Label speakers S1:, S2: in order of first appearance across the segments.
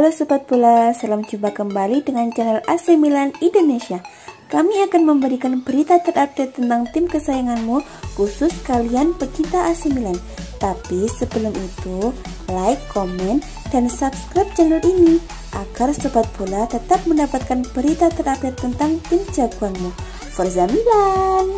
S1: Halo Sobat Bola, salam jumpa kembali dengan channel AC Milan Indonesia. Kami akan memberikan berita terupdate tentang tim kesayanganmu, khusus kalian pecinta AC Milan. Tapi sebelum itu, like, komen, dan subscribe channel ini agar Sobat Bola tetap mendapatkan berita terupdate tentang tim jagoanmu. Forza Milan!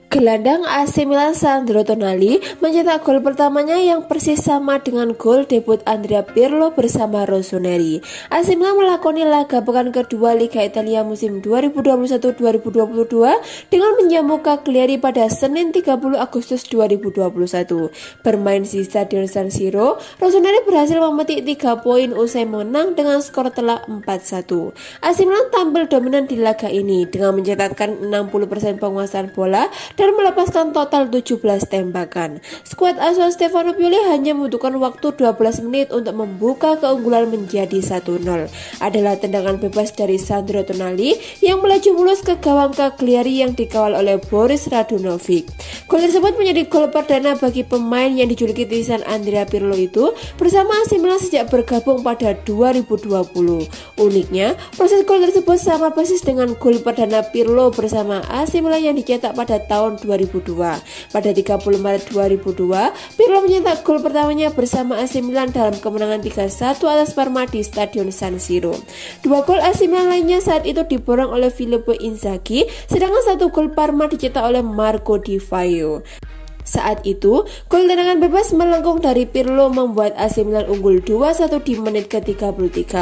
S1: Gelandang AC Milan Sandro Tonali mencetak gol pertamanya yang persis sama dengan gol debut Andrea Pirlo bersama Rossoneri. AC Milan melakoni laga pekan kedua Liga Italia musim 2021-2022 dengan menjamu Cagliari pada Senin 30 Agustus 2021. Bermain di Stadion San Siro, Rossoneri berhasil memetik 3 poin usai menang dengan skor telak 4-1. AC Milan tampil dominan di laga ini dengan mencetakkan 60% penguasaan bola dan melepaskan total 17 tembakan. Skuad asuhan Stefano Pioli hanya membutuhkan waktu 12 menit untuk membuka keunggulan menjadi 1-0. Adalah tendangan bebas dari Sandro Tonali yang melaju mulus ke gawang Cagliari yang dikawal oleh Boris Radunovic. Gol tersebut menjadi gol perdana bagi pemain yang dijuluki titisan Andrea Pirlo itu bersama AC Milan sejak bergabung pada 2020. Uniknya, proses gol tersebut sama persis dengan gol perdana Pirlo bersama AC Milan yang dicetak pada tahun 2002. Pada 30 Maret 2002, Pirlo mencetak gol pertamanya bersama AC Milan dalam kemenangan 3-1 atas Parma di Stadion San Siro. 2 gol AC Milan lainnya saat itu diborong oleh Filippo Inzaghi, sedangkan 1 gol Parma dicetak oleh Marco Di Vaio. Saat itu, gol tendangan bebas melengkung dari Pirlo membuat AC Milan unggul 2-1 di menit ke-33.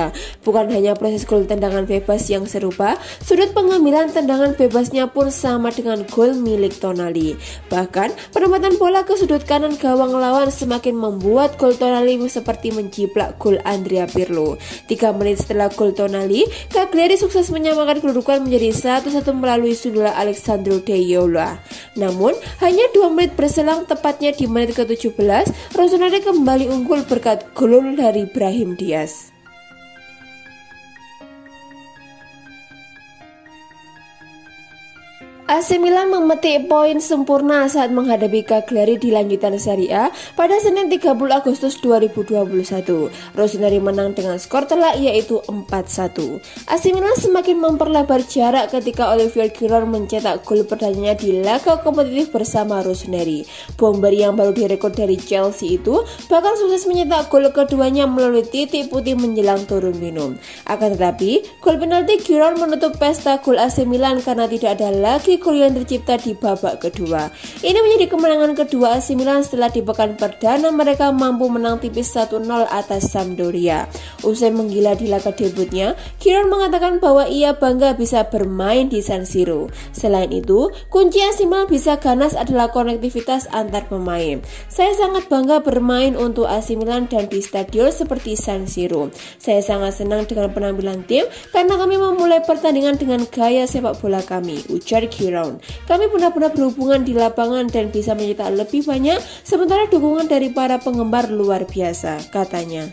S1: Bukan hanya proses gol tendangan bebas yang serupa, sudut pengambilan tendangan bebasnya pun sama dengan gol milik Tonali. Bahkan, penempatan bola ke sudut kanan gawang lawan semakin membuat gol Tonali seperti menjiplak gol Andrea Pirlo. 3 menit setelah gol Tonali, Cagliari sukses menyamakan kedudukan menjadi 1-1 melalui sundulan Alessandro De Iola. Namun, hanya 2 menit berselang tepatnya di menit ke-17, Rossoneri kembali unggul berkat gol dari Brahim Diaz. AC Milan memetik poin sempurna saat menghadapi Cagliari di lanjutan Serie A pada Senin 30 Agustus 2021. Rossoneri menang dengan skor telak yaitu 4-1. AC Milan semakin memperlebar jarak ketika Olivier Giroud mencetak gol perdananya di laga kompetitif bersama Rossoneri. Bomber yang baru direkod dari Chelsea itu bahkan sukses mencetak gol keduanya melalui titik putih menjelang turun minum. Akan tetapi, gol penalti Giroud menutup pesta gol AC Milan karena tidak ada lagi gol yang tercipta di babak kedua. Ini menjadi kemenangan kedua AC Milan setelah di pekan perdana mereka mampu menang tipis 1-0 atas Sampdoria. Usai menggila di laga debutnya, Giroud mengatakan bahwa ia bangga bisa bermain di San Siro. Selain itu, kunci AC Milan bisa ganas adalah konektivitas antar pemain. Saya sangat bangga bermain untuk AC Milan dan di stadion seperti San Siro. Saya sangat senang dengan penampilan tim karena kami memulai pertandingan dengan gaya sepak bola kami, ujar Giroud. Kami benar-benar berhubungan di lapangan dan bisa mencetak lebih banyak, sementara dukungan dari para penggemar luar biasa, katanya.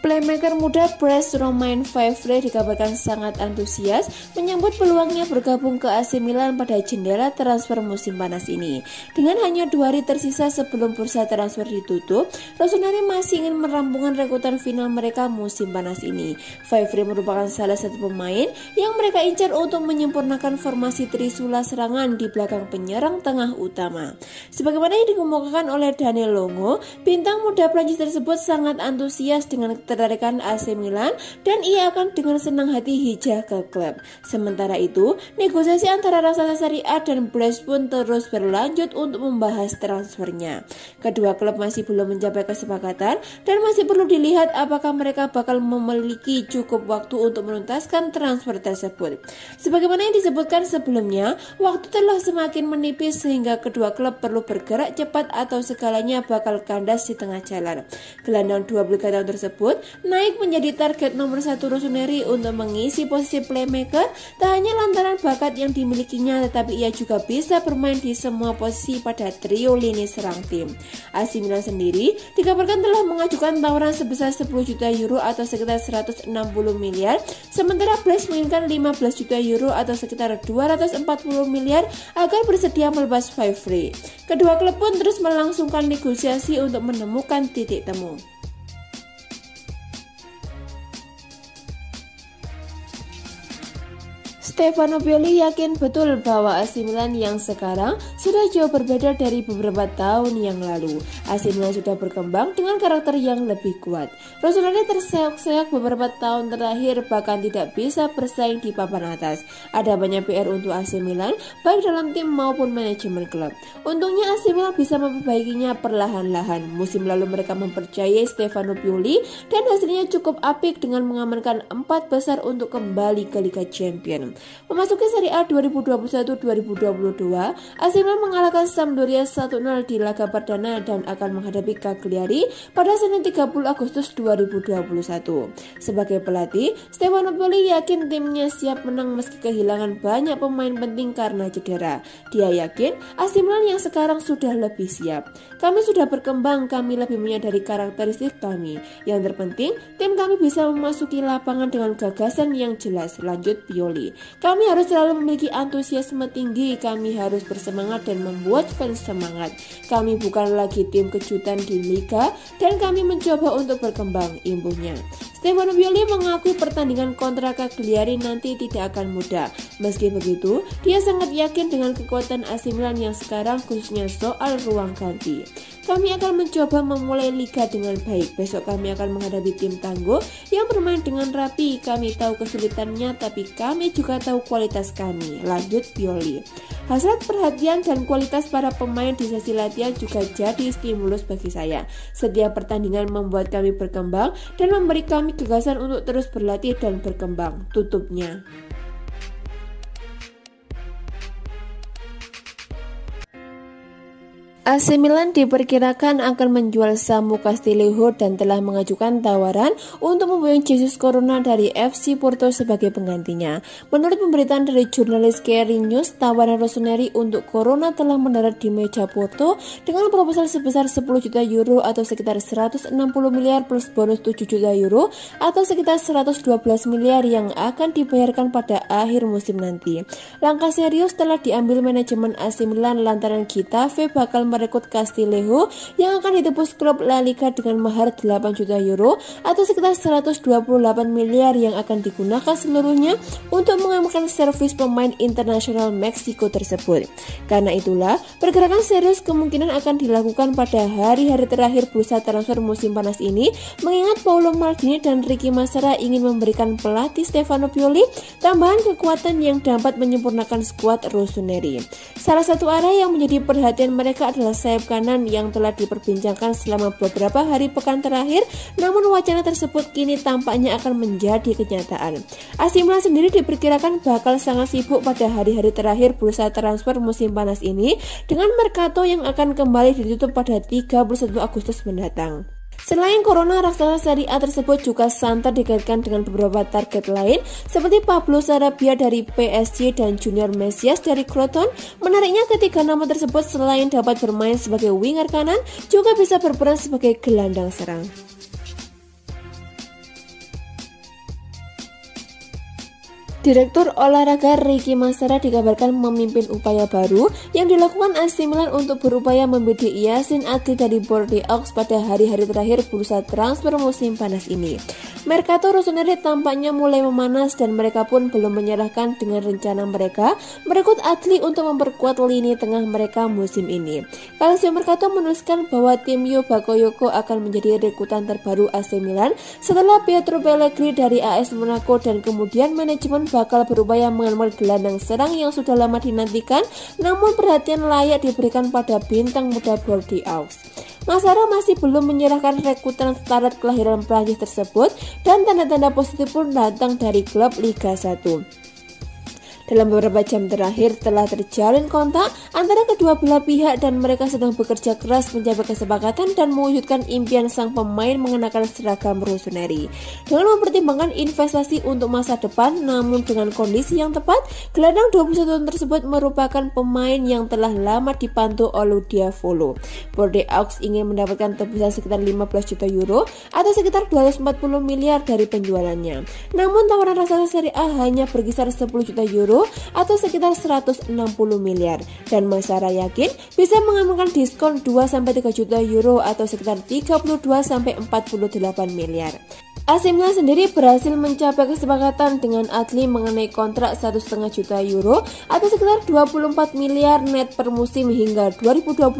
S1: Playmaker muda Brest Romain Favre dikabarkan sangat antusias menyambut peluangnya bergabung ke AC Milan pada jendela transfer musim panas ini. Dengan hanya 2 hari tersisa sebelum bursa transfer ditutup, Rossoneri masih ingin merampungkan rekrutan final mereka musim panas ini. Favre merupakan salah satu pemain yang mereka incar untuk menyempurnakan formasi trisula serangan di belakang penyerang tengah utama. Sebagaimana yang dikemukakan oleh Daniel Longo, bintang muda Prancis tersebut sangat antusias dengan ketertarikan AC Milan dan ia akan dengan senang hati hijrah ke klub. Sementara itu, negosiasi antara raksasa Serie A dan Brest pun terus berlanjut untuk membahas transfernya. Kedua klub masih belum mencapai kesepakatan dan masih perlu dilihat apakah mereka bakal memiliki cukup waktu untuk menuntaskan transfer tersebut. Sebagaimana yang disebutkan sebelumnya, waktu telah semakin menipis sehingga kedua klub perlu Rossoneri bergerak cepat atau segalanya bakal kandas di tengah jalan. Gelandang 23 tahun tersebut naik menjadi target nomor 1 Rossoneri untuk mengisi posisi playmaker, tak hanya lantaran bakat yang dimilikinya, tetapi ia juga bisa bermain di semua posisi pada trio lini serang tim. AC Milan sendiri dikabarkan telah mengajukan tawaran sebesar 10 juta euro atau sekitar 160 miliar, sementara Brest menginginkan 15 juta euro atau sekitar 240 miliar agar bersedia melepas Favre. Kedua klub pun terus melangsungkan negosiasi untuk menemukan titik temu. Stefano Pioli yakin betul bahwa AC Milan yang sekarang sudah jauh berbeda dari beberapa tahun yang lalu. AC Milan sudah berkembang dengan karakter yang lebih kuat. Rossoneri terseok-seok beberapa tahun terakhir bahkan tidak bisa bersaing di papan atas. Ada banyak PR untuk AC Milan, baik dalam tim maupun manajemen klub. Untungnya AC Milan bisa memperbaikinya perlahan-lahan. Musim lalu mereka mempercayai Stefano Pioli dan hasilnya cukup apik dengan mengamankan 4 besar untuk kembali ke Liga Champions. Memasuki Serie A 2021-2022, AC Milan mengalahkan Sampdoria 1-0 di laga perdana dan akan menghadapi Cagliari pada Senin 30 Agustus 2021. Sebagai pelatih, Stefano Pioli yakin timnya siap menang meski kehilangan banyak pemain penting karena cedera. Dia yakin AC Milan yang sekarang sudah lebih siap. Kami sudah berkembang, kami lebih menyadari karakteristik kami. Yang terpenting, tim kami bisa memasuki lapangan dengan gagasan yang jelas, lanjut Pioli. Kami harus selalu memiliki antusiasme tinggi, kami harus bersemangat dan membuat fans semangat. Kami bukan lagi tim kejutan di Liga dan kami mencoba untuk berkembang, imbuhnya. Stefano Pioli mengakui pertandingan kontra Cagliari nanti tidak akan mudah. Meski begitu, dia sangat yakin dengan kekuatan AC Milan yang sekarang, khususnya soal ruang ganti. Kami akan mencoba memulai liga dengan baik. Besok kami akan menghadapi tim tangguh yang bermain dengan rapi. Kami tahu kesulitannya, tapi kami juga tahu kualitas kami, lanjut Pioli. Hasrat perhatian dan kualitas para pemain di sesi latihan juga jadi stimulus bagi saya. Setiap pertandingan membuat kami berkembang dan memberi kami gagasan untuk terus berlatih dan berkembang, tutupnya. AC Milan diperkirakan akan menjual Samu Castillejo dan telah mengajukan tawaran untuk membuang Jesus Corona dari FC Porto sebagai penggantinya. Menurut pemberitaan dari jurnalis Sky News, tawaran Rossoneri untuk Corona telah mendarat di meja Porto dengan proposal sebesar 10 juta euro atau sekitar 160 miliar plus bonus 7 juta euro atau sekitar 112 miliar yang akan dibayarkan pada akhir musim nanti. Langkah serius telah diambil manajemen AC Milan lantaran Getafe bakal merekrut Castillejo yang akan ditebus klub La Liga dengan mahar 8 juta euro atau sekitar 128 miliar yang akan digunakan seluruhnya untuk mengamankan servis pemain internasional Meksiko tersebut. Karena itulah, pergerakan serius kemungkinan akan dilakukan pada hari-hari terakhir bursa transfer musim panas ini, mengingat Paolo Maldini dan Ricky Massara ingin memberikan pelatih Stefano Pioli tambahan kekuatan yang dapat menyempurnakan skuad Rossoneri. Salah satu area yang menjadi perhatian mereka adalah sayap kanan yang telah diperbincangkan selama beberapa hari pekan terakhir, namun wacana tersebut kini tampaknya akan menjadi kenyataan. AC Milan sendiri diperkirakan bakal sangat sibuk pada hari-hari terakhir bursa transfer musim panas ini dengan mercato yang akan kembali ditutup pada 31 Agustus mendatang. Selain Corona, raksasa Serie A tersebut juga santer dikaitkan dengan beberapa target lain seperti Pablo Sarabia dari PSG dan Junior Mesias dari Crotone. Menariknya, ketiga nama tersebut selain dapat bermain sebagai winger kanan, juga bisa berperan sebagai gelandang serang. Direktur olahraga Ricky Massara dikabarkan memimpin upaya baru yang dilakukan AC Milan untuk berupaya membidik Yacine Adli dari Bordeaux pada hari-hari terakhir bursa transfer musim panas ini. Mercato Rossoneri tampaknya mulai memanas dan mereka pun belum menyerahkan dengan rencana mereka merekrut Adli untuk memperkuat lini tengah mereka musim ini. Calcio Mercato menuliskan bahwa tim Yo Bakayoko akan menjadi rekrutan terbaru AC Milan setelah Pietro Pellegrini dari AS Monaco dan kemudian manajemen bakal berupaya mengamankan gelandang serang yang sudah lama dinantikan, namun perhatian layak diberikan pada bintang muda Bordeaux. Massara masih belum menyerahkan rekrutan Starlet kelahiran Prancis tersebut dan tanda-tanda positif pun datang dari klub Liga 1. Dalam beberapa jam terakhir telah terjalin kontak antara kedua belah pihak dan mereka sedang bekerja keras mencapai kesepakatan dan mewujudkan impian sang pemain mengenakan seragam Rossoneri. Dengan mempertimbangkan investasi untuk masa depan namun dengan kondisi yang tepat, gelandang 21 tahun tersebut merupakan pemain yang telah lama dipantau oleh Diavolo. Bordeaux ingin mendapatkan tebusan sekitar 15 juta euro atau sekitar 240 miliar dari penjualannya. Namun tawaran raksasa Serie A hanya berkisar 10 juta euro atau sekitar 160 miliar dan Massara yakin bisa mengamankan diskon 2-3 juta euro atau sekitar 32-48 miliar. AC Milan sendiri berhasil mencapai kesepakatan dengan Adli mengenai kontrak 1,5 juta euro atau sekitar 24 miliar net per musim hingga 2025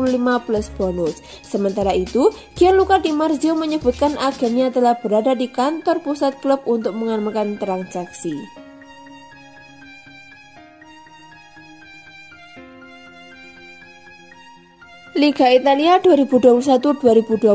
S1: plus bonus. Sementara itu, Gianluca Di Marzio menyebutkan agennya telah berada di kantor pusat klub untuk mengamankan transaksi. Liga Italia 2021-2022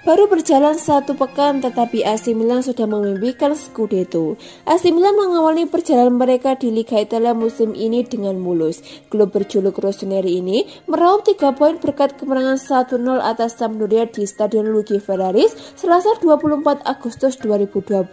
S1: baru berjalan 1 pekan tetapi AC Milan sudah memimpikan Scudetto. AC Milan mengawali perjalanan mereka di Liga Italia musim ini dengan mulus. Klub berjuluk Rossoneri ini meraup 3 poin berkat kemenangan 1-0 atas Sampdoria di Stadion Luigi Ferraris Selasa 24 Agustus 2021.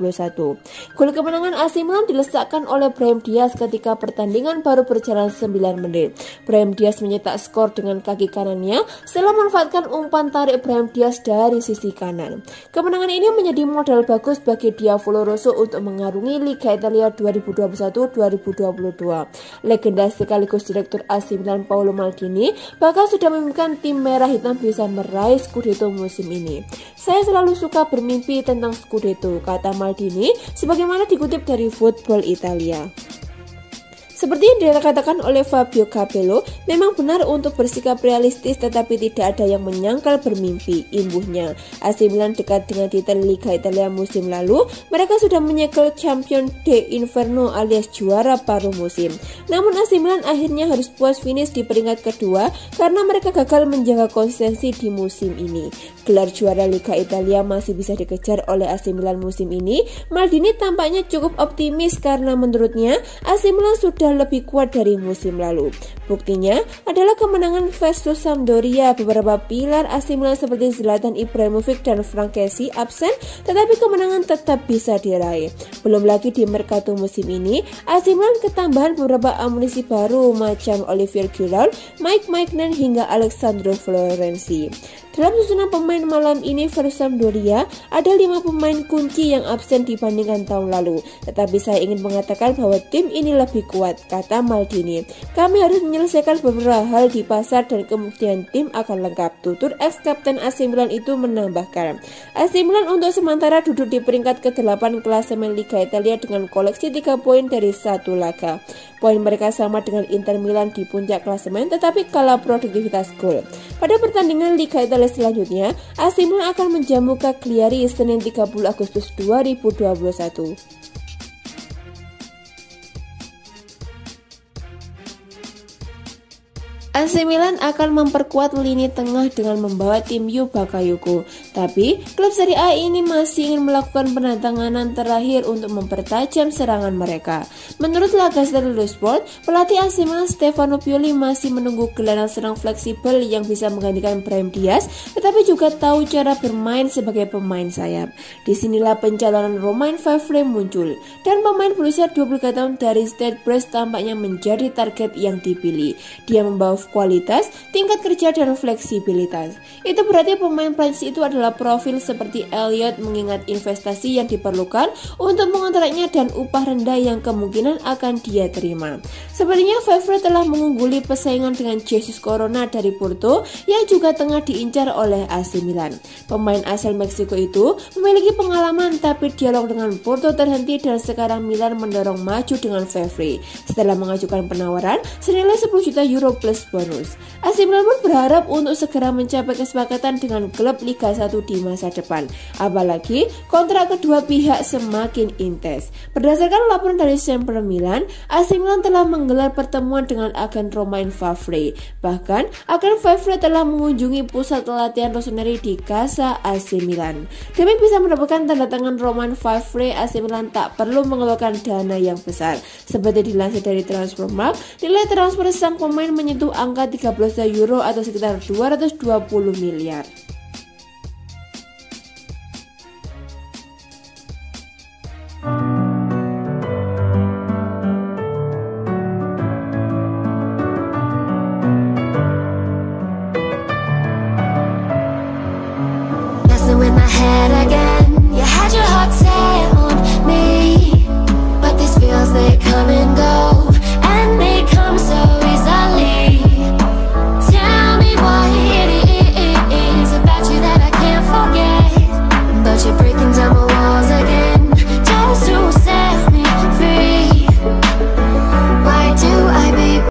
S1: Gol kemenangan AC Milan dilesakkan oleh Brahim Diaz ketika pertandingan baru berjalan 9 menit. Brahim Diaz mencetak skor dengan kaki kanan setelah memanfaatkan umpan tarik Brahim Diaz dari sisi kanan. Kemenangan ini menjadi modal bagus bagi Diavolo Rosso untuk mengarungi Liga Italia 2021-2022. Legenda sekaligus direktur AC Milan Paolo Maldini bahkan sudah memimpikan tim merah hitam bisa meraih Scudetto musim ini. Saya selalu suka bermimpi tentang Scudetto, kata Maldini sebagaimana dikutip dari Football Italia. Seperti yang dikatakan oleh Fabio Capello, memang benar untuk bersikap realistis tetapi tidak ada yang menyangkal bermimpi, imbuhnya. AC Milan dekat dengan titel Liga Italia musim lalu, mereka sudah menyegel Champion d'Inferno alias juara paruh musim. Namun AC Milan akhirnya harus puas finish di peringkat kedua karena mereka gagal menjaga konsistensi di musim ini. Gelar juara Liga Italia masih bisa dikejar oleh AC Milan musim ini. Maldini tampaknya cukup optimis karena menurutnya AC Milan sudah lebih kuat dari musim lalu. Buktinya adalah kemenangan versus Sampdoria. Beberapa pilar AC Milan seperti Zlatan Ibrahimovic dan Frank Kessie absen, tetapi kemenangan tetap bisa diraih. Belum lagi di Mercato musim ini, AC Milan ketambahan beberapa amunisi baru macam Olivier Giroud, Mike Maignan hingga Alessandro Florenzi. Dalam susunan pemain malam ini versus Sampdoria, ada 5 pemain kunci yang absen dibandingkan tahun lalu. Tetapi saya ingin mengatakan bahwa tim ini lebih kuat, kata Maldini. Kami harus menyelesaikan beberapa hal di pasar dan kemudian tim akan lengkap, tutur ex-kapten AC Milan itu menambahkan. AC Milan untuk sementara duduk di peringkat ke-8 klasemen Liga Italia dengan koleksi 3 poin dari 1 laga. Poin mereka sama dengan Inter Milan di puncak klasemen tetapi kalah produktivitas gol. Pada pertandingan Liga Italia selanjutnya, AC Milan akan menjamu Cagliari Senin 30 Agustus 2021. AC Milan akan memperkuat lini tengah dengan membawa tim Yu Bakayoko. Tapi, klub Serie A ini masih ingin melakukan penandatanganan terakhir untuk mempertajam serangan mereka. Menurut La Gazzetta dello Sport, pelatih AC Milan Stefano Pioli masih menunggu gelandang serang fleksibel yang bisa menggantikan Brahim Diaz, tetapi juga tahu cara bermain sebagai pemain sayap. Disinilah pencalonan Romain Favre muncul, dan pemain berusia 23 tahun dari Stade Brest tampaknya menjadi target yang dipilih. Dia membawa kualitas, tingkat kerja, dan fleksibilitas. Itu berarti pemain Prancis itu adalah profil seperti Elliot mengingat investasi yang diperlukan untuk mengontraknya dan upah rendah yang kemungkinan akan dia terima. Sepertinya Favre telah mengungguli persaingan dengan Jesus Corona dari Porto yang juga tengah diincar oleh AC Milan. Pemain asal Meksiko itu memiliki pengalaman tapi dialog dengan Porto terhenti dan sekarang Milan mendorong maju dengan Favre. Setelah mengajukan penawaran senilai 10 juta euro plus bonus. AC Milan pun berharap untuk segera mencapai kesepakatan dengan klub Liga 1 di masa depan. Apalagi kontrak kedua pihak semakin intens. Berdasarkan laporan dari Sempre Milan, AC Milan telah menggelar pertemuan dengan agen Romain Favre. Bahkan, agen Favre telah mengunjungi pusat latihan Rossoneri di Casa AC Milan. Demi bisa mendapatkan tanda tangan Romain Favre, AC Milan tak perlu mengeluarkan dana yang besar. Seperti dilansir dari Transfermarkt, nilai transfer sang pemain menyentuh angka 13 juta euro atau sekitar 220 miliar.
S2: Messing with my head again. You had your heart set on me, but these feels, they come and go, and they come so easily. Tell me what it is about you that I can't forget, but you're breaking down my